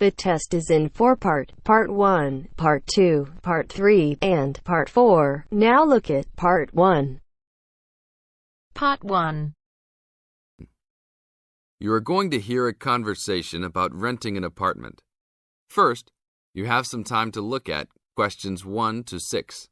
The test is in 4 parts: Part 1, Part 2, Part 3, and Part 4. Now look at Part 1. Part 1. You are going to hear a conversation about renting an apartment. First, you have some time to look at questions 1 to 6.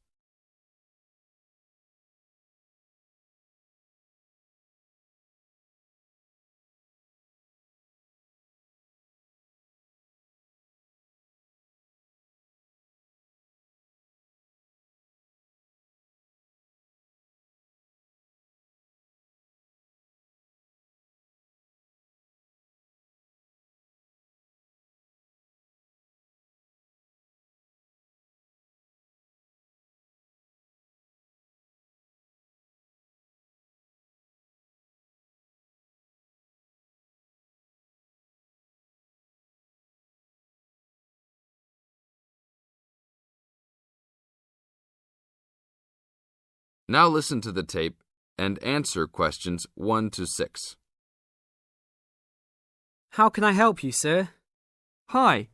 Now listen to the tape and answer questions 1 to 6. How can I help you, sir? Hi,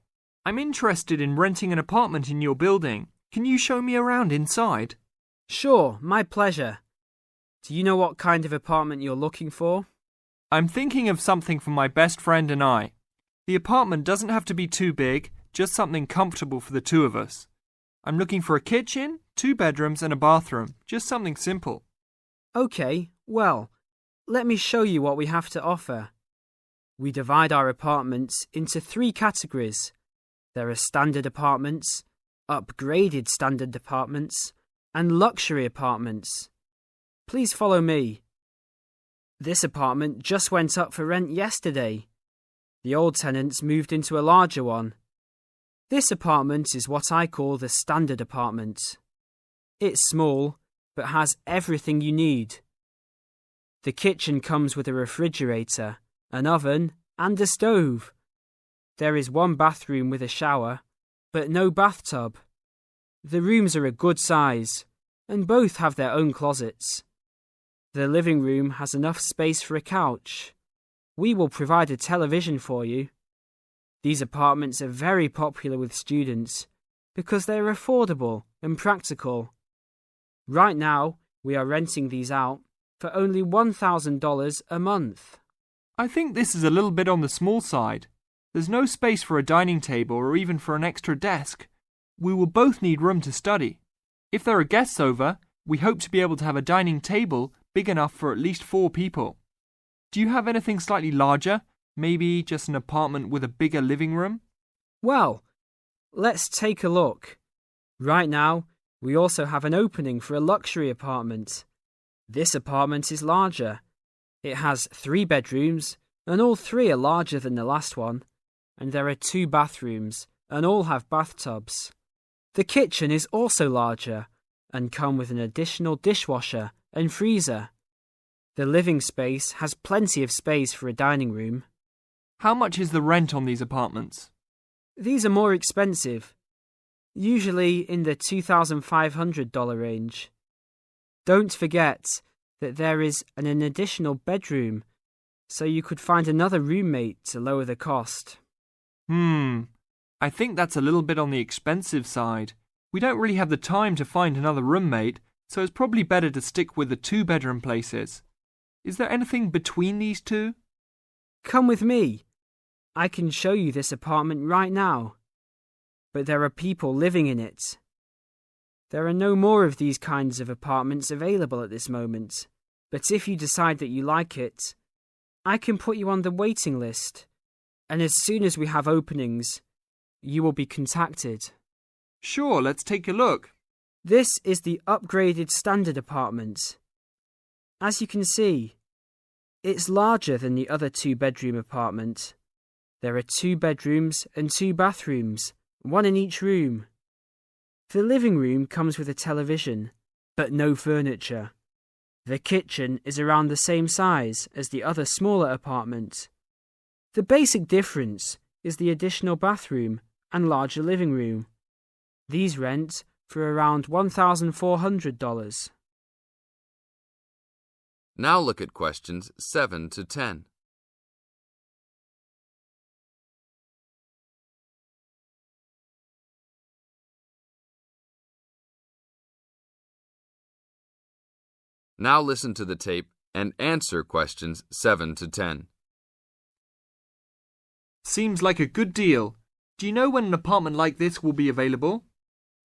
I'm interested in renting an apartment in your building. Can you show me around inside? Sure, my pleasure. Do you know what kind of apartment you're looking for? I'm thinking of something for my best friend and I. The apartment doesn't have to be too big, just something comfortable for the two of us. I'm looking for a kitchen, 2 bedrooms and a bathroom, just something simple. Okay, well, let me show you what we have to offer. We divide our apartments into 3 categories. There are standard apartments, upgraded standard apartments, and luxury apartments. Please follow me. This apartment just went up for rent yesterday. The old tenants moved into a larger one. This apartment is what I call the standard apartment. It's small, but has everything you need. The kitchen comes with a refrigerator, an oven, and a stove. There is 1 bathroom with a shower, but no bathtub. The rooms are a good size, and both have their own closets. The living room has enough space for a couch. We will provide a television for you. These apartments are very popular with students because they are affordable and practical. Right now, we are renting these out for only $1,000 a month. I think this is a little bit on the small side. There's no space for a dining table or even for an extra desk. We will both need room to study. If there are guests over, we hope to be able to have a dining table big enough for at least 4 people. Do you have anything slightly larger? Maybe just an apartment with a bigger living room? Well, let's take a look. Right now, we also have an opening for a luxury apartment. This apartment is larger. It has 3 bedrooms, and all 3 are larger than the last one. And there are 2 bathrooms, and all have bathtubs. The kitchen is also larger, and come with an additional dishwasher and freezer. The living space has plenty of space for a dining room. How much is the rent on these apartments? These are more expensive, usually in the $2,500 range. Don't forget that there is an additional bedroom, so you could find another roommate to lower the cost. I think that's a little bit on the expensive side. We don't really have the time to find another roommate, so it's probably better to stick with the 2-bedroom places. Is there anything between these 2? Come with me. I can show you this apartment right now. But there are people living in it. There are no more of these kinds of apartments available at this moment. But if you decide that you like it, I can put you on the waiting list. And as soon as we have openings, you will be contacted. Sure, let's take a look. This is the upgraded standard apartment. As you can see, it's larger than the other 2-bedroom apartment. There are 2 bedrooms and 2 bathrooms, 1 in each room. The living room comes with a television, but no furniture. The kitchen is around the same size as the other smaller apartment. The basic difference is the additional bathroom and larger living room. These rent for around $1,400. Now look at questions 7 to 10. Now listen to the tape and answer questions 7 to 10. Seems like a good deal. Do you know when an apartment like this will be available?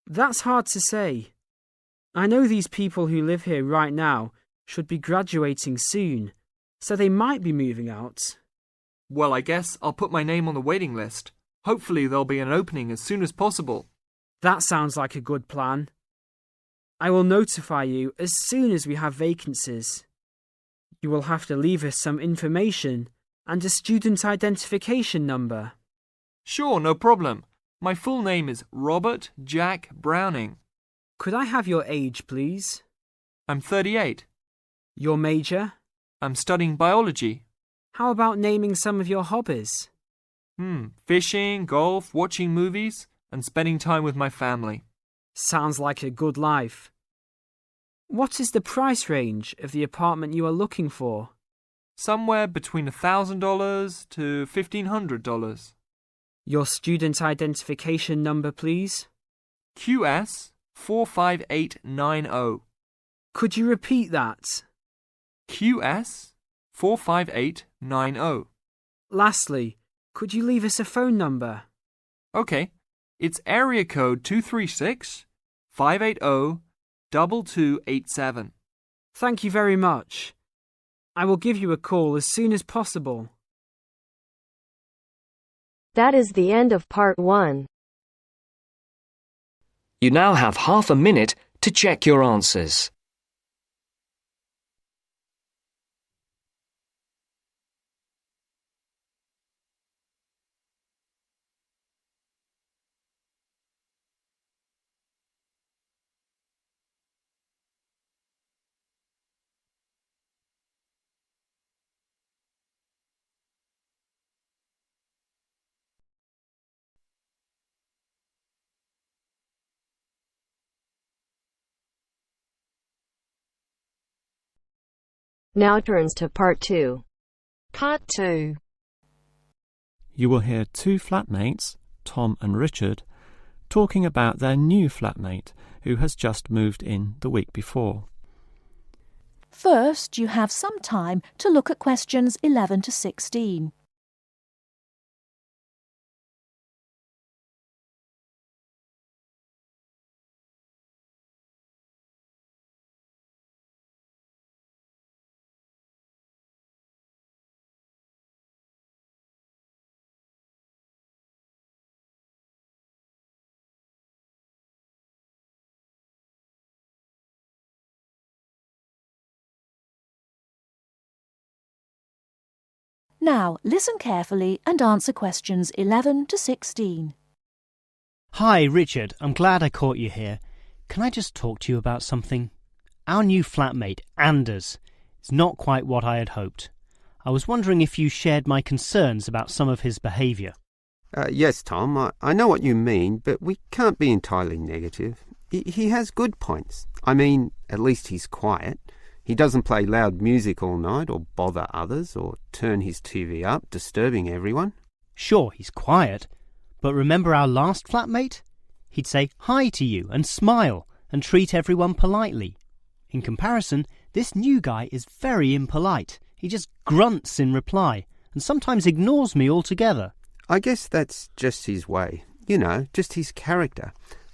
That's hard to say. I know these people who live here right now should be graduating soon, so they might be moving out. Well, I guess I'll put my name on the waiting list. Hopefully there'll be an opening as soon as possible. That sounds like a good plan. I will notify you as soon as we have vacancies. You will have to leave us some information and a student identification number. Sure, no problem. My full name is Robert Jack Browning. Could I have your age, please? I'm 38. Your major? I'm studying biology. How about naming some of your hobbies? Fishing, golf, watching movies, and spending time with my family. Sounds like a good life. What is the price range of the apartment you are looking for? Somewhere between $1,000 to $1,500. Your student identification number, please. QS 45890. Could you repeat that? QS 45890. Lastly, could you leave us a phone number? Okay, it's area code 236 580 2287. Thank you very much. I will give you a call as soon as possible. That is the end of part 1. You now have half a minute to check your answers. Now turns to part 2. Part 2. You will hear two flatmates, Tom and Richard, talking about their new flatmate who has just moved in the week before. First, you have some time to look at questions 11 to 16. Now, listen carefully and answer questions 11 to 16. Hi, Richard. I'm glad I caught you here. Can I just talk to you about something? Our new flatmate, Anders, is not quite what I had hoped. I was wondering if you shared my concerns about some of his behaviour. Yes, Tom, I know what you mean, but we can't be entirely negative. He has good points. I mean, at least he's quiet. He doesn't play loud music all night or bother others or turn his TV up, disturbing everyone. Sure, he's quiet, but remember our last flatmate? He'd say hi to you and smile and treat everyone politely. In comparison, this new guy is very impolite. He just grunts in reply and sometimes ignores me altogether. I guess that's just his way. You know, just his character.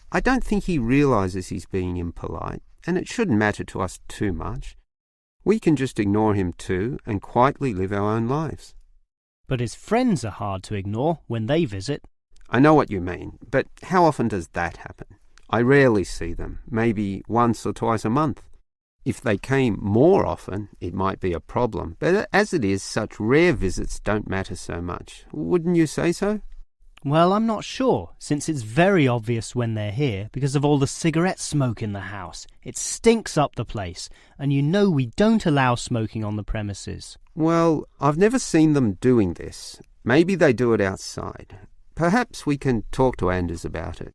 I don't think he realises he's being impolite, and it shouldn't matter to us too much. We can just ignore him too and quietly live our own lives. But his friends are hard to ignore when they visit. I know what you mean, but how often does that happen? I rarely see them, maybe once or twice a month. If they came more often, it might be a problem, but as it is, such rare visits don't matter so much. Wouldn't you say so? Well, I'm not sure, since it's very obvious when they're here because of all the cigarette smoke in the house. It stinks up the place, and you know we don't allow smoking on the premises. Well, I've never seen them doing this. Maybe they do it outside. Perhaps we can talk to Anders about it.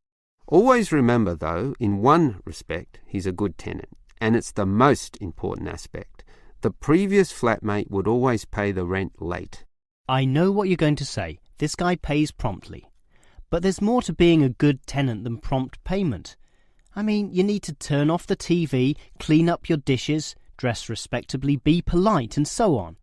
Always remember, though, in one respect, he's a good tenant, and it's the most important aspect. The previous flatmate would always pay the rent late. I know what you're going to say. This guy pays promptly. But there's more to being a good tenant than prompt payment. I mean, you need to turn off the TV, clean up your dishes, dress respectably, be polite, and so on.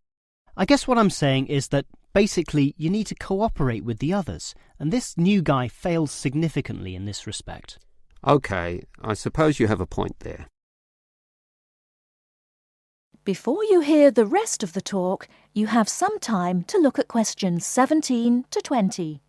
I guess what I'm saying is that basically you need to cooperate with the others, and this new guy fails significantly in this respect. OK, I suppose you have a point there. Before you hear the rest of the talk, you have some time to look at questions 17 to 20.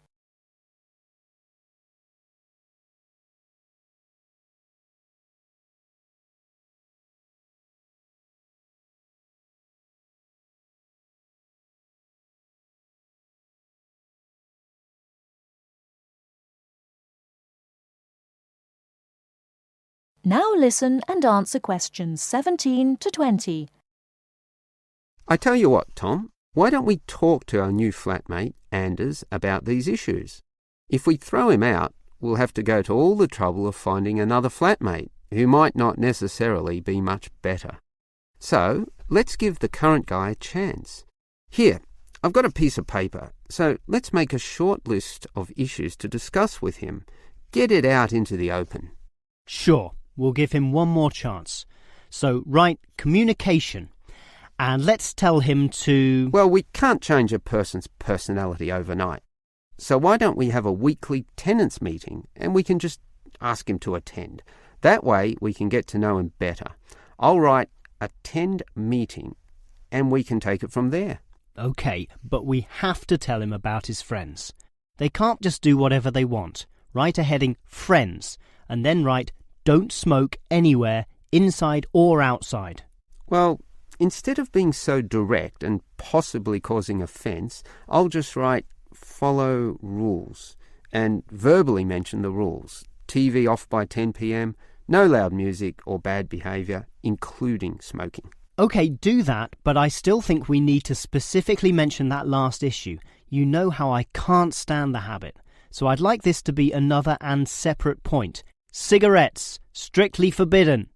Now listen and answer questions 17 to 20. I tell you what, Tom, why don't we talk to our new flatmate, Anders, about these issues? If we throw him out, we'll have to go to all the trouble of finding another flatmate, who might not necessarily be much better. So, let's give the current guy a chance. Here, I've got a piece of paper, so let's make a short list of issues to discuss with him. Get it out into the open. Sure, we'll give him one more chance. So write communication, and let's tell him to... Well, we can't change a person's personality overnight. So why don't we have a weekly tenants meeting and we can just ask him to attend. That way we can get to know him better. I'll write attend meeting and we can take it from there. OK, but we have to tell him about his friends. They can't just do whatever they want. Write a heading friends and then write don't smoke anywhere, inside or outside. Well, instead of being so direct and possibly causing offence, I'll just write follow rules and verbally mention the rules. TV off by 10 p.m, no loud music or bad behaviour, including smoking. OK, do that, but I still think we need to specifically mention that last issue. You know how I can't stand the habit. So I'd like this to be another and separate point. Cigarettes, strictly forbidden.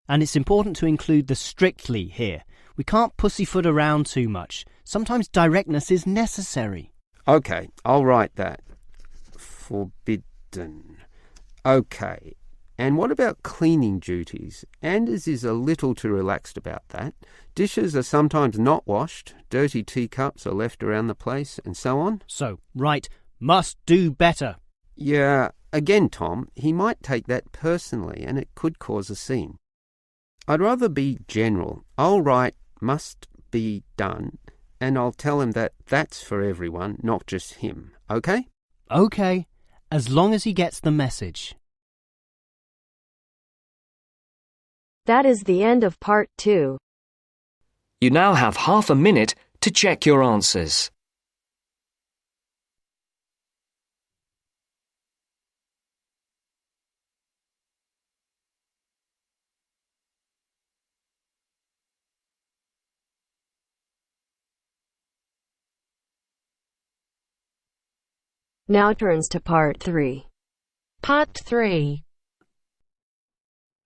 And it's important to include the strictly here. We can't pussyfoot around too much. Sometimes directness is necessary. OK, I'll write that. Forbidden. OK. And what about cleaning duties? Anders is a little too relaxed about that. Dishes are sometimes not washed, dirty teacups are left around the place, and so on. So, write, must do better. Yeah, again, Tom, he might take that personally and it could cause a scene. I'd rather be general. I'll write must be done and I'll tell him that that's for everyone, not just him. OK? OK, as long as he gets the message. That is the end of part 2. You now have half a minute to check your answers. Now turns to part 3. Part 3.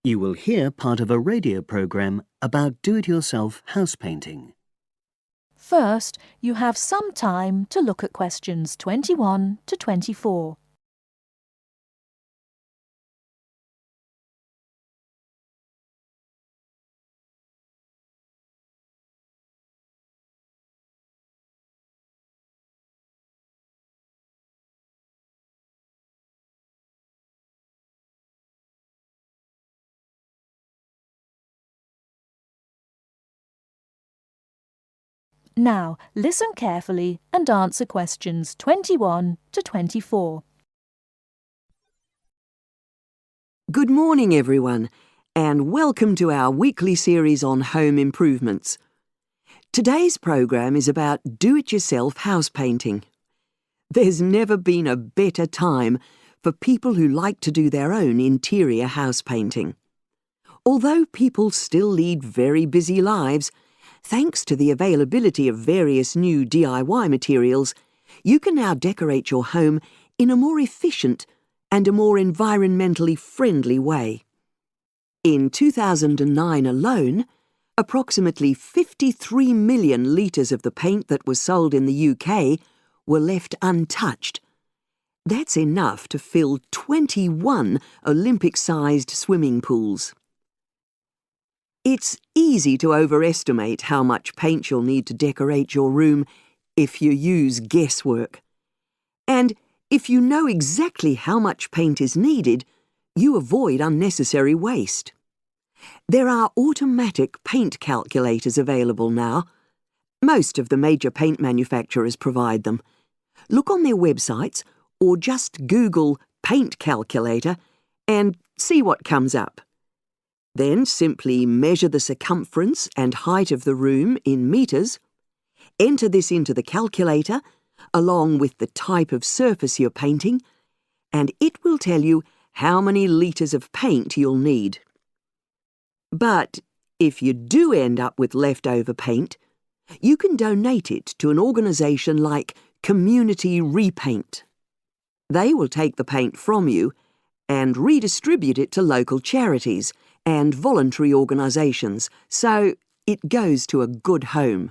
You will hear part of a radio program about do-it-yourself house painting. First, you have some time to look at questions 21 to 24. Now, listen carefully and answer questions 21 to 24. Good morning, everyone, and welcome to our weekly series on home improvements. Today's programme is about do-it-yourself house painting. There's never been a better time for people who like to do their own interior house painting. Although people still lead very busy lives, thanks to the availability of various new DIY materials, you can now decorate your home in a more efficient and a more environmentally friendly way. In 2009 alone, approximately 53 million litres of the paint that was sold in the UK were left untouched. That's enough to fill 21 Olympic-sized swimming pools. It's easy to overestimate how much paint you'll need to decorate your room if you use guesswork. And if you know exactly how much paint is needed, you avoid unnecessary waste. There are automatic paint calculators available now. Most of the major paint manufacturers provide them. Look on their websites or just Google paint calculator and see what comes up. Then simply measure the circumference and height of the room in metres. Enter this into the calculator along with the type of surface you're painting, and it will tell you how many litres of paint you'll need. But if you do end up with leftover paint, you can donate it to an organisation like Community Repaint. They will take the paint from you and redistribute it to local charities and voluntary organisations, so it goes to a good home.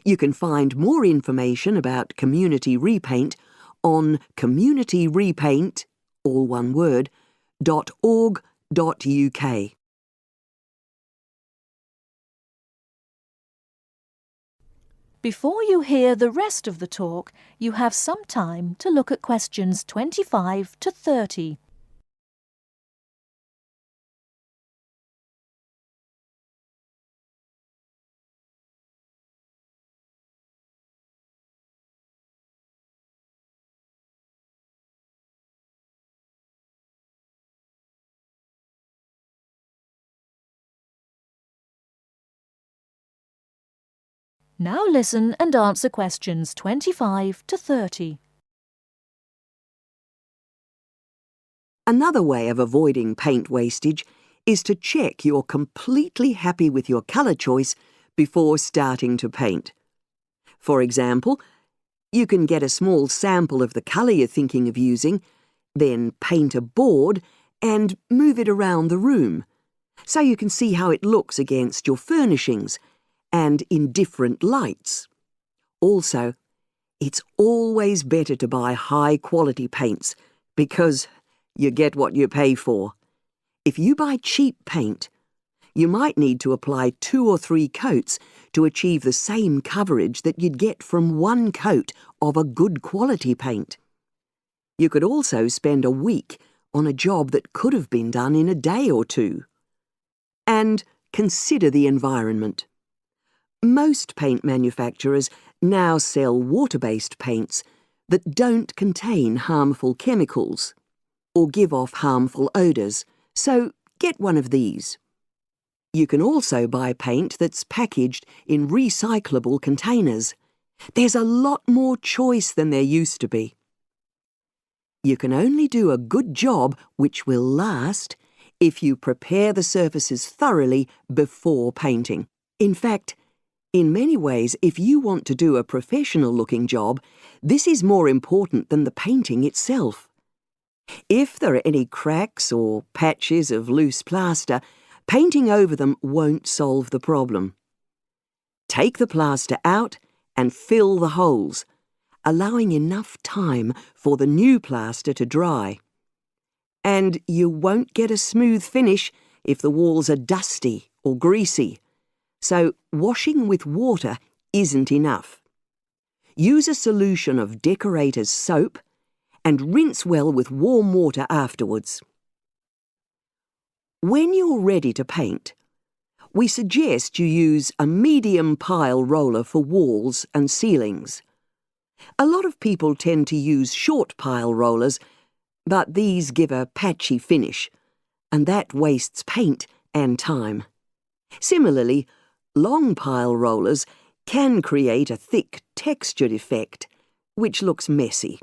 You can find more information about Community Repaint on communityrepaint, all one word, .org.uk. Before you hear the rest of the talk, you have some time to look at questions 25 to 30. Now listen and answer questions 25 to 30. Another way of avoiding paint wastage is to check you're completely happy with your colour choice before starting to paint. For example, you can get a small sample of the colour you're thinking of using, then paint a board and move it around the room, so you can see how it looks against your furnishings and in different lights. Also, it's always better to buy high-quality paints because you get what you pay for. If you buy cheap paint, you might need to apply 2 or 3 coats to achieve the same coverage that you'd get from 1 coat of a good quality paint. You could also spend a week on a job that could have been done in a day or 2. And consider the environment. Most paint manufacturers now sell water-based paints that don't contain harmful chemicals or give off harmful odours, so get one of these. You can also buy paint that's packaged in recyclable containers. There's a lot more choice than there used to be. You can only do a good job which will last if you prepare the surfaces thoroughly before painting. In fact, in many ways, if you want to do a professional-looking job, this is more important than the painting itself. If there are any cracks or patches of loose plaster, painting over them won't solve the problem. Take the plaster out and fill the holes, allowing enough time for the new plaster to dry. And you won't get a smooth finish if the walls are dusty or greasy. So washing with water isn't enough. Use a solution of decorator's soap and rinse well with warm water afterwards. When you're ready to paint, we suggest you use a medium pile roller for walls and ceilings. A lot of people tend to use short pile rollers, but these give a patchy finish, and that wastes paint and time. Similarly, long pile rollers can create a thick textured effect, which looks messy.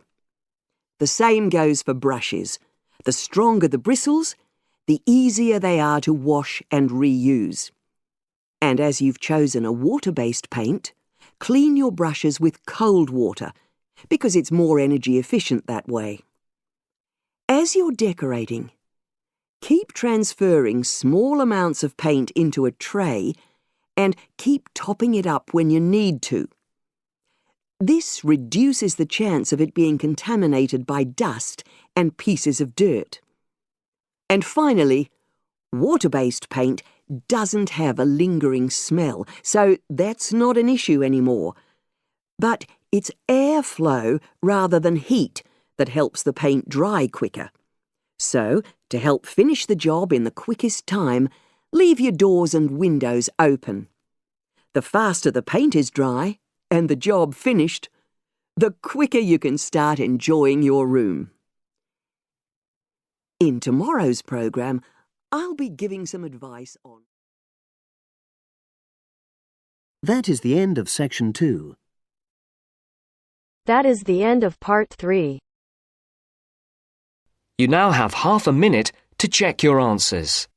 The same goes for brushes. The stronger the bristles, the easier they are to wash and reuse. And as you've chosen a water-based paint, clean your brushes with cold water, because it's more energy efficient that way. As you're decorating, keep transferring small amounts of paint into a tray and keep topping it up when you need to. This reduces the chance of it being contaminated by dust and pieces of dirt. And finally, water-based paint doesn't have a lingering smell, so that's not an issue anymore. But it's airflow rather than heat that helps the paint dry quicker. So, to help finish the job in the quickest time, leave your doors and windows open. The faster the paint is dry and the job finished, the quicker you can start enjoying your room. In tomorrow's program, I'll be giving some advice on... That is the end of section 2. That is the end of part 3. You now have half a minute to check your answers.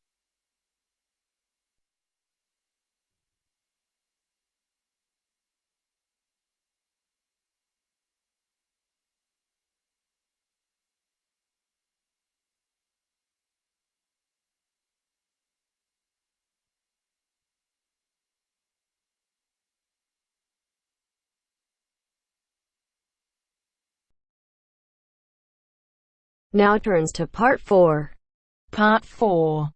Now turns to part 4. Part 4.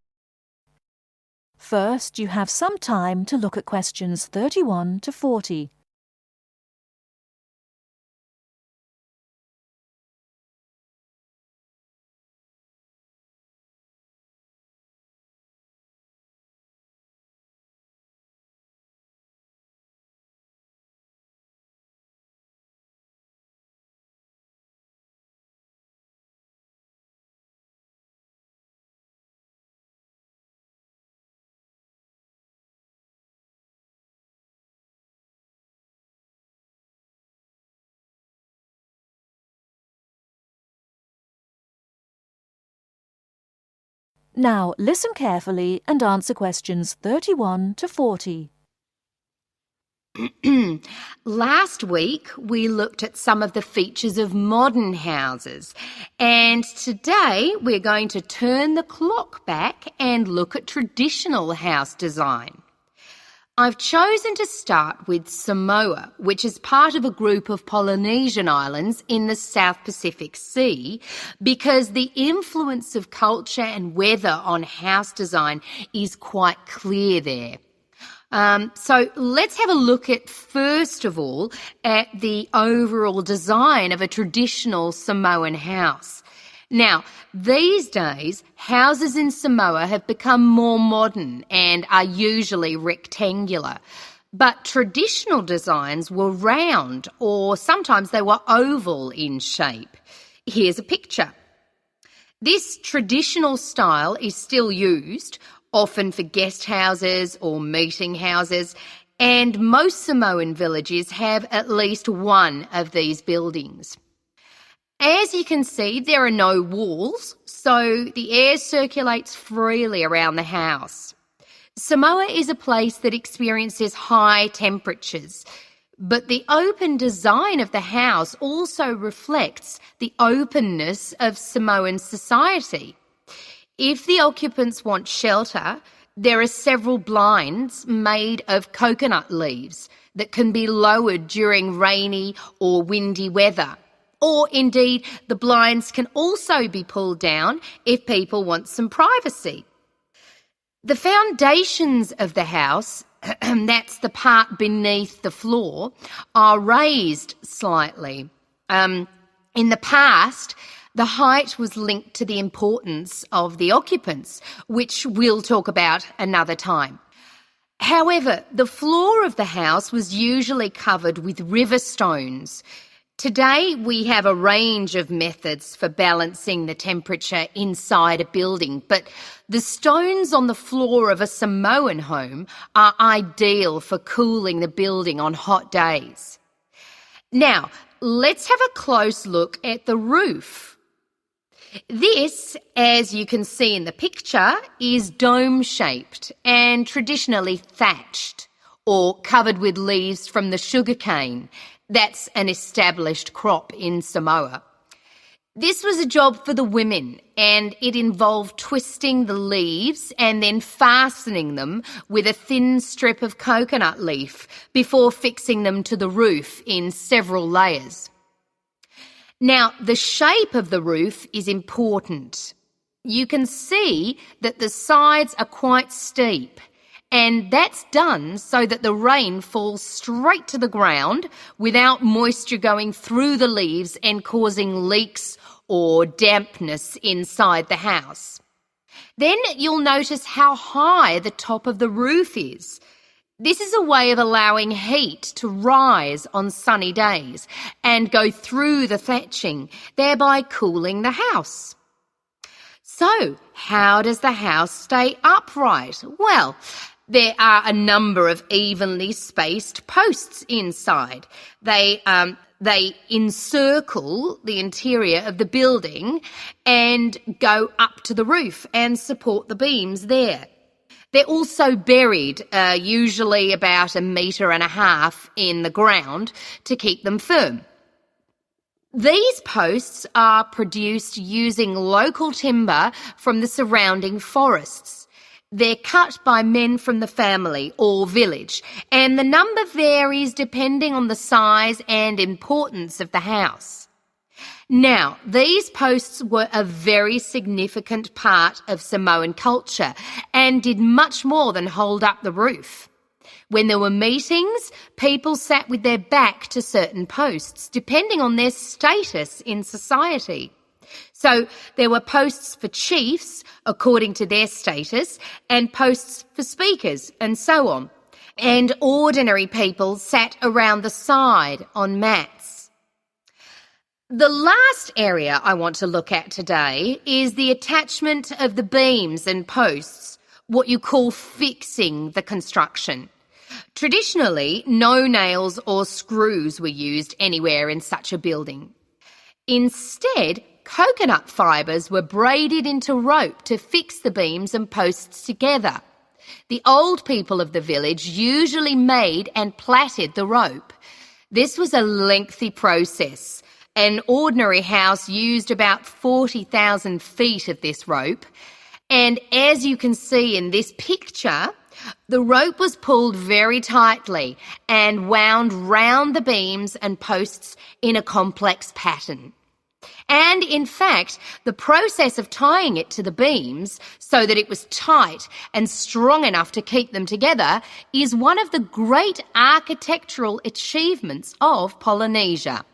First, you have some time to look at questions 31 to 40. Now, listen carefully and answer questions 31 to 40. Last week, we looked at some of the features of modern houses, and today we're going to turn the clock back and look at traditional house design. I've chosen to start with Samoa, which is part of a group of Polynesian islands in the South Pacific Sea, because the influence of culture and weather on house design is quite clear there. So let's have a look at, first of all, at the overall design of a traditional Samoan house. Now, these days, houses in Samoa have become more modern and are usually rectangular. But traditional designs were round, or sometimes they were oval in shape. Here's a picture. This traditional style is still used, often for guest houses or meeting houses, and most Samoan villages have at least one of these buildings. As you can see, there are no walls, so the air circulates freely around the house. Samoa is a place that experiences high temperatures, but the open design of the house also reflects the openness of Samoan society. If the occupants want shelter, there are several blinds made of coconut leaves that can be lowered during rainy or windy weather. Or indeed, the blinds can also be pulled down if people want some privacy. The foundations of the house, that's the part beneath the floor, are raised slightly. In the past, the height was linked to the importance of the occupants, which we'll talk about another time. However, the floor of the house was usually covered with river stones. Today, we have a range of methods for balancing the temperature inside a building, but the stones on the floor of a Samoan home are ideal for cooling the building on hot days. Now, let's have a close look at the roof. This, as you can see in the picture, is dome-shaped and traditionally thatched or covered with leaves from the sugarcane. That's an established crop in Samoa. This was a job for the women, and it involved twisting the leaves and then fastening them with a thin strip of coconut leaf before fixing them to the roof in several layers. Now, the shape of the roof is important. you can see that the sides are quite steep, and that's done so that the rain falls straight to the ground without moisture going through the leaves and causing leaks or dampness inside the house. Then you'll notice how high the top of the roof is. This is a way of allowing heat to rise on sunny days and go through the thatching, thereby cooling the house. So, how does the house stay upright? Well, there are a number of evenly spaced posts inside. They encircle the interior of the building and go up to the roof and support the beams there. They're also buried, usually about 1.5 meters in the ground to keep them firm. These posts are produced using local timber from the surrounding forests. They're cut by men from the family or village, and the number varies depending on the size and importance of the house. Now, these posts were a very significant part of Samoan culture and did much more than hold up the roof. When there were meetings, people sat with their back to certain posts, depending on their status in society. So there were posts for chiefs, according to their status, and posts for speakers, and so on. And ordinary people sat around the side on mats. The last area I want to look at today is the attachment of the beams and posts, what you call fixing the construction. Traditionally, no nails or screws were used anywhere in such a building. Instead, coconut fibres were braided into rope to fix the beams and posts together. The old people of the village usually made and plaited the rope. This was a lengthy process. An ordinary house used about 40,000 feet of this rope. And as you can see in this picture, the rope was pulled very tightly and wound round the beams and posts in a complex pattern. And in fact, the process of tying it to the beams so that it was tight and strong enough to keep them together is one of the great architectural achievements of Polynesia.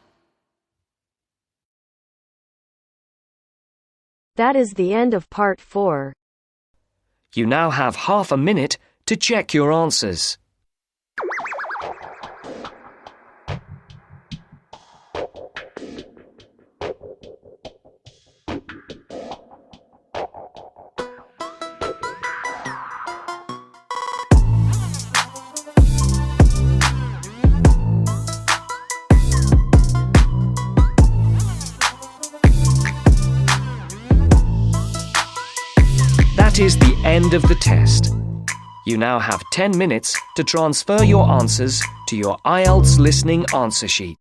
That is the end of part 4. You now have half a minute to check your answers. That is the end of the test. You now have 10 minutes to transfer your answers to your IELTS listening answer sheet.